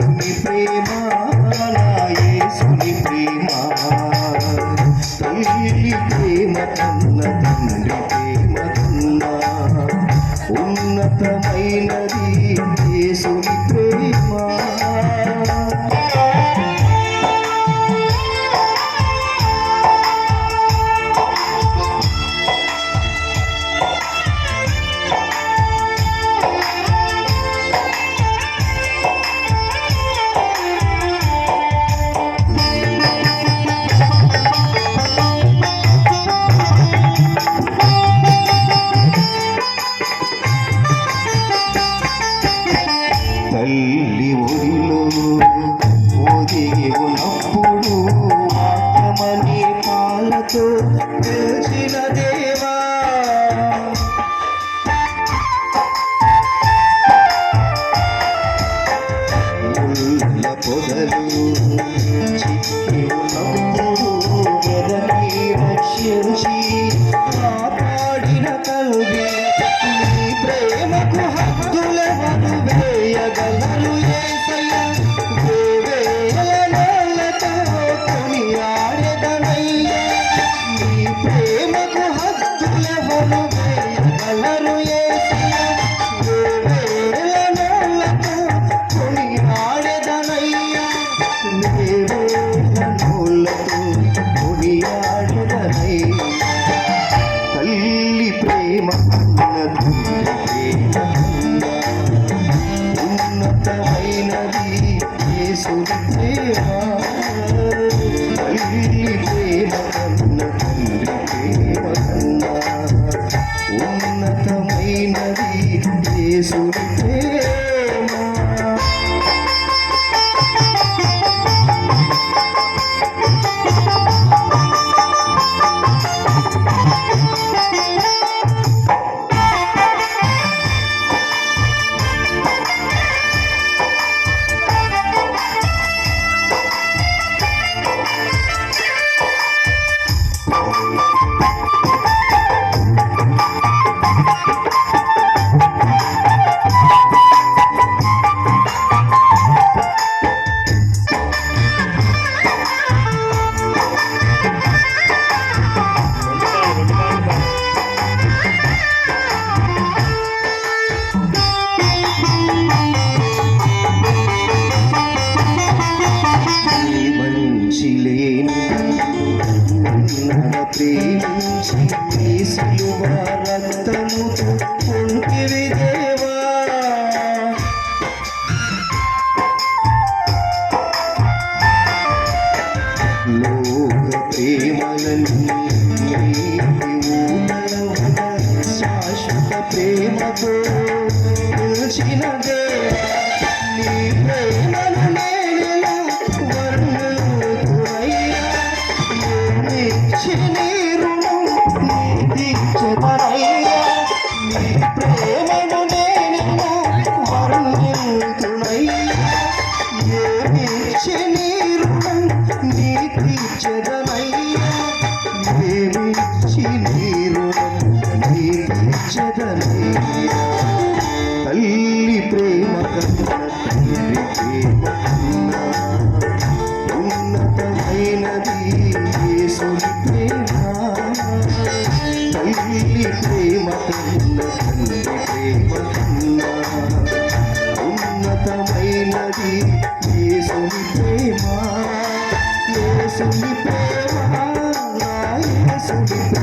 యేసుని ప్రేమ నా యేసుని ప్రేమ తల్లి ప్రేమ కన్న తండ్రి ప్రేమ కన్నా ఉన్నతమైనది యేసుని ప్రేమ. తల్లి ఒడిలో ఒదిగి ఉన్నప్పుడు వాక్యమనే పాలతో పెంచిన దేవా ముళ్ళ పొదలు చిక్కి ఉన్నప్పుడు ఎదకి రక్షించి కాపాడిన కల్వి నీ ప్రేమకు హద్దులెవరు వేయగలరు యేసయ్య వేవేలతో కొనియాడెదనయ్య నీ ప్రేమకు హద్దులెవరు వేయగలరు యేసయ్య వేవేలతో కొనియాడెదనయ్య వేవేలతో కొనియాడెదనయ్య తల్లి ప్రేమ ఉన్నతమైనది యేసుని ప్రేమ తల్లి ప్రేమ కన్న తండ్రి ప్రేమ కన్నా ఉన్నతమైనది యేసుని ప్రేమ. ప్రేమించి సిలువ రక్తముతో పొందిరి దేవా లోక ప్రేమలన్నీ శాశ్వత ప్రేమతో పిలిచిన దేవా నీ ప్రేమను నేను వర్ణుతురయ్యా నీ రుణం నీ దీక్షతనయ్యా నీ ప్రేమను నేను వర్ణింతునయ్యా ఏమిచ్చి నీ రుణం నీ దీక్షతనయ్యా ఏమిచ్చి నీ రుణం నీ దీక్షతనయ్యా తల్లి ప్రేమ కన్న తండ్రి ప్రేమ కన్నా ఉన్నతమైనది యేసుని ప్రేమ తల్లి ప్రేమ కన్న తండ్రి ప్రేమ కన్నా ఉన్నతమైనది యేసుని ప్రేమ యేసుని ప్రేమ నా యేసుని ప్రేమ